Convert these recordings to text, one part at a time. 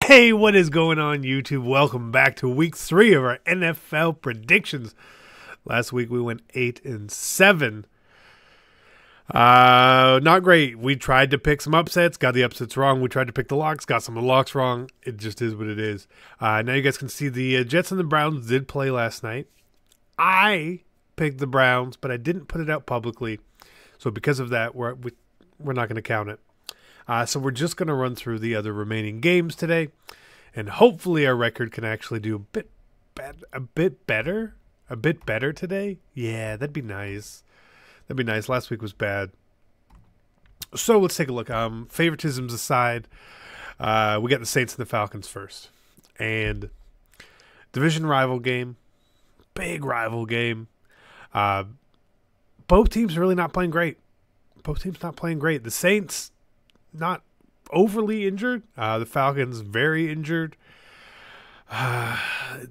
Hey, what is going on, YouTube? Welcome back to week 3 of our NFL predictions. Last week we went 8-7. Not great. We tried to pick some upsets, got the upsets wrong. We tried to pick the locks, got some of the locks wrong. It just is what it is. Now you guys can see the Jets and the Browns did play last night. I picked the Browns, but I didn't put it out publicly. So because of that, we're not going to count it. So we're just going to run through the other remaining games today, and hopefully our record can actually do a bit better today. Yeah, that'd be nice. That'd be nice. Last week was bad. So let's take a look. Favoritisms aside, we got the Saints and the Falcons first, and division rival game, big rival game. Both teams are really not playing great. The Saints, not overly injured. The Falcons, very injured.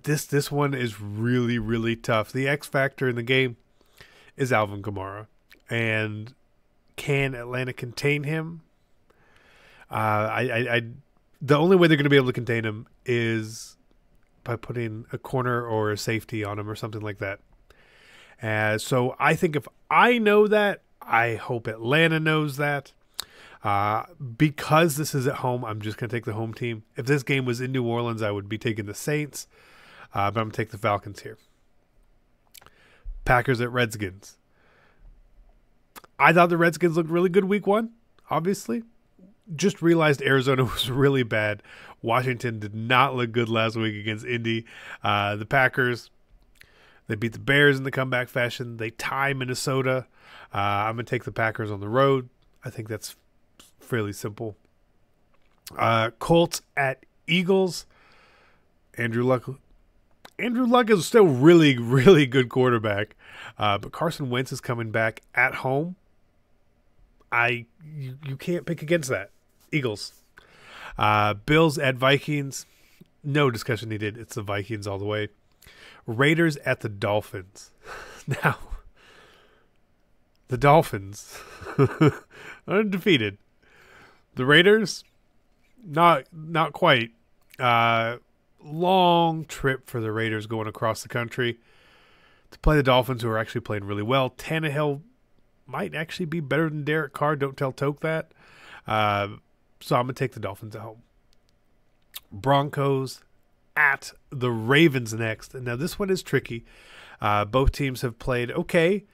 This one is really, really tough. The X factor in the game is Alvin Kamara. And can Atlanta contain him? The only way they're going to be able to contain him is by putting a corner or a safety on him or something like that. So I think if I know that, I hope Atlanta knows that. Because this is at home, I'm just going to take the home team. If this game was in New Orleans, I would be taking the Saints. But I'm going to take the Falcons here. Packers at Redskins. I thought the Redskins looked really good week 1, obviously. Just realized Arizona was really bad. Washington did not look good last week against Indy. The Packers, they beat the Bears in the comeback fashion. They tie Minnesota. I'm going to take the Packers on the road. I think that's fairly simple. Colts at Eagles. Andrew Luck is still really, really good quarterback. But Carson Wentz is coming back at home. You can't pick against that. Eagles. Bills at Vikings. No discussion needed. It's the Vikings all the way. Raiders at the Dolphins. Now, the Dolphins undefeated. The Raiders, not quite. Long trip for the Raiders going across the country to play the Dolphins, who are actually playing really well. Tannehill might actually be better than Derek Carr. Don't tell Toke that. So I'm going to take the Dolphins at home. Broncos at the Ravens next. And now this one is tricky. Both teams have played okay.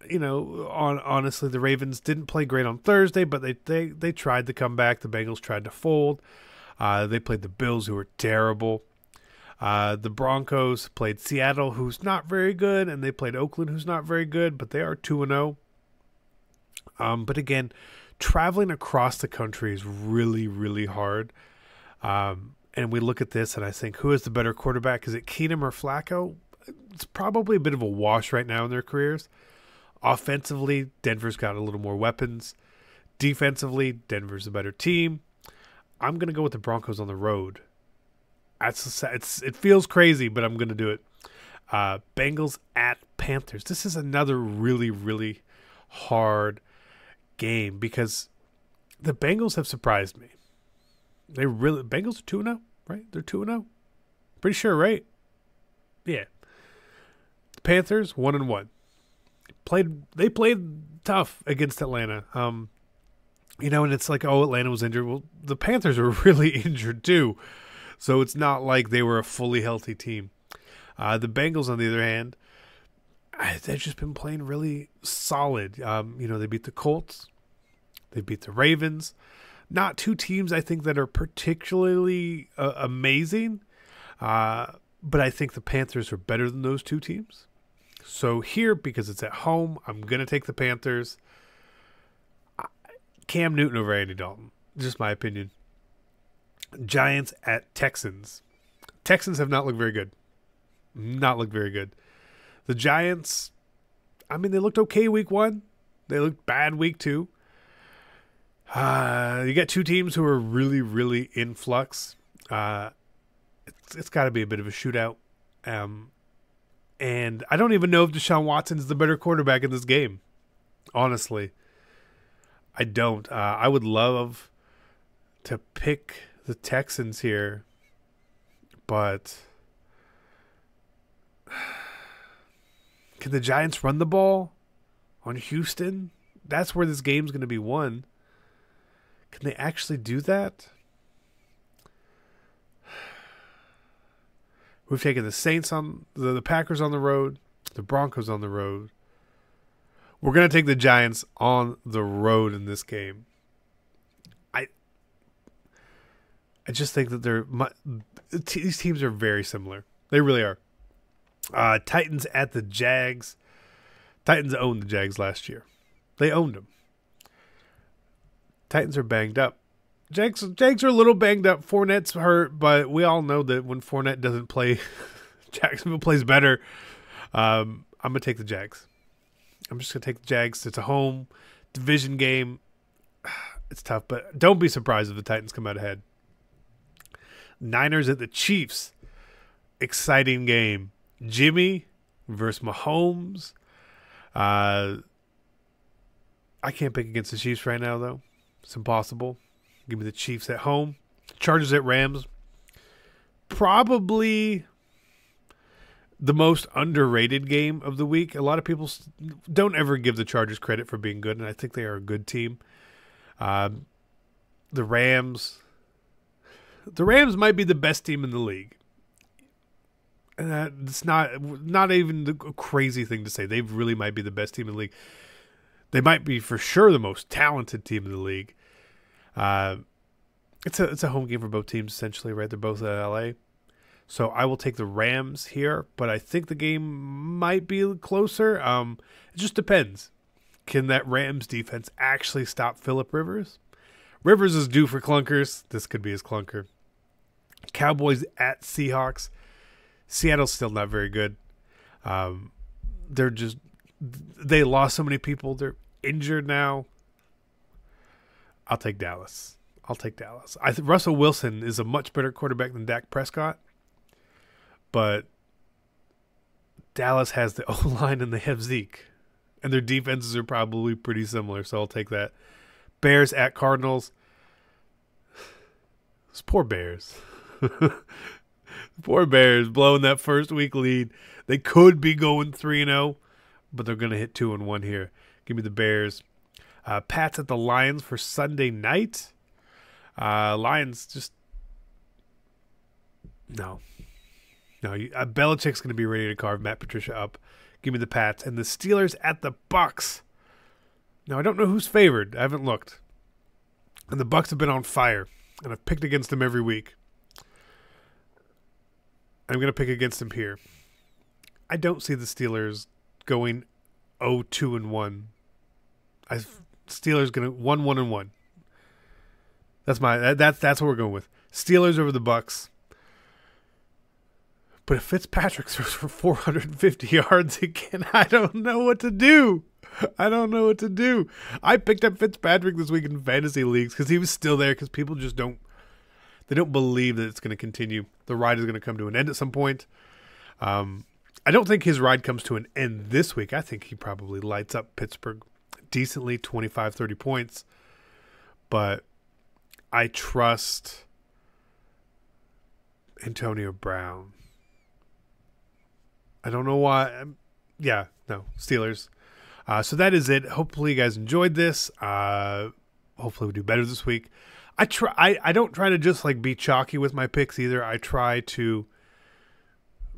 Honestly, the Ravens didn't play great on Thursday, but they tried to come back. The Bengals tried to fold. They played the Bills, who were terrible. The Broncos played Seattle, who's not very good, and they played Oakland, who's not very good, but they are 2-0. But again, traveling across the country is really, really hard. And we look at this, and I think, who is the better quarterback? Is it Keenum or Flacco? It's probably a bit of a wash right now in their careers. Offensively, Denver's got a little more weapons. Defensively, Denver's a better team. I'm going to go with the Broncos on the road. It feels crazy, but I'm going to do it. Bengals at Panthers. This is another really, really hard game because the Bengals have surprised me. Bengals are 2-0, right? They're 2-0. Pretty sure, right? Yeah. The Panthers 1-1. They played tough against Atlanta. And it's like, oh, Atlanta was injured. Well, the Panthers are really injured too. So it's not like they were a fully healthy team. The Bengals, on the other hand, they've just been playing really solid. They beat the Colts. They beat the Ravens. Not two teams, I think, that are particularly amazing. But I think the Panthers are better than those two teams. So here, because it's at home, I'm going to take the Panthers. Cam Newton over Andy Dalton. Just my opinion. Giants at Texans. Texans have not looked very good. The Giants, they looked okay week 1. They looked bad week 2. You got two teams who are really, really in flux. It's got to be a bit of a shootout. And I don't even know if Deshaun Watson is the better quarterback in this game. Honestly, I don't. I would love to pick the Texans here, but can the Giants run the ball on Houston? That's where this game's going to be won. Can they actually do that? We've taken the Saints on the Packers on the road, the Broncos on the road. We're going to take the Giants on the road in this game. I just think that these teams are very similar. They really are. Titans at the Jags. Titans owned the Jags last year. They owned them. Titans are banged up. Jags are a little banged up. Fournette's hurt, but we all know that when Fournette doesn't play, Jacksonville plays better. I'm going to take the Jags. I'm just going to take the Jags. It's a home division game. It's tough, but don't be surprised if the Titans come out ahead. Niners at the Chiefs. Exciting game. Jimmy versus Mahomes. I can't pick against the Chiefs right now, though. It's impossible. Give me the Chiefs at home. Chargers at Rams. Probably the most underrated game of the week. A lot of people don't ever give the Chargers credit for being good, and I think they are a good team. The Rams might be the best team in the league. And it's not even a crazy thing to say. They really might be the best team in the league. They might be for sure the most talented team in the league. It's a home game for both teams essentially, right? They're both at LA. So I will take the Rams here, but I think the game might be closer. It just depends. Can that Rams defense actually stop Phillip Rivers? Rivers is due for clunkers. This could be his clunker. Cowboys at Seahawks. Seattle's still not very good. They lost so many people. They're injured now. I'll take Dallas. I think Russell Wilson is a much better quarterback than Dak Prescott. But Dallas has the O-line and they have Zeke. And their defenses are probably pretty similar, so I'll take that. Bears at Cardinals. Those poor Bears. Poor Bears blowing that first week lead. They could be going 3-0, but they're going to hit 2-1 here. Give me the Bears. Pats at the Lions for Sunday night. Lions just no. Belichick's going to be ready to carve Matt Patricia up. Give me the Pats. And the Steelers at the Bucks. Now, I don't know who's favored. I haven't looked. And the Bucks have been on fire. And I've picked against them every week. I'm going to pick against them here. I don't see the Steelers going 0-2-1. Steelers going to 1-1-1. That's what we're going with. Steelers over the Bucks. But if Fitzpatrick throws for 450 yards again, I don't know what to do. I picked up Fitzpatrick this week in fantasy leagues because he was still there because people just don't believe that it's going to continue. The ride is going to come to an end at some point. I don't think his ride comes to an end this week. I think he probably lights up Pittsburgh decently, 25, 30 points. But I trust Antonio Brown. I don't know why. Steelers. So that is it. Hopefully you guys enjoyed this. Hopefully we do better this week. I don't try to just be chalky with my picks either. I try to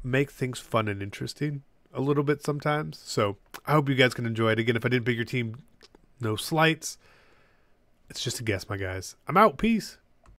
make things fun and interesting a little bit sometimes. So I hope you guys can enjoy it. Again, if I didn't pick your team, no slights. It's just a guess, my guys. I'm out. Peace.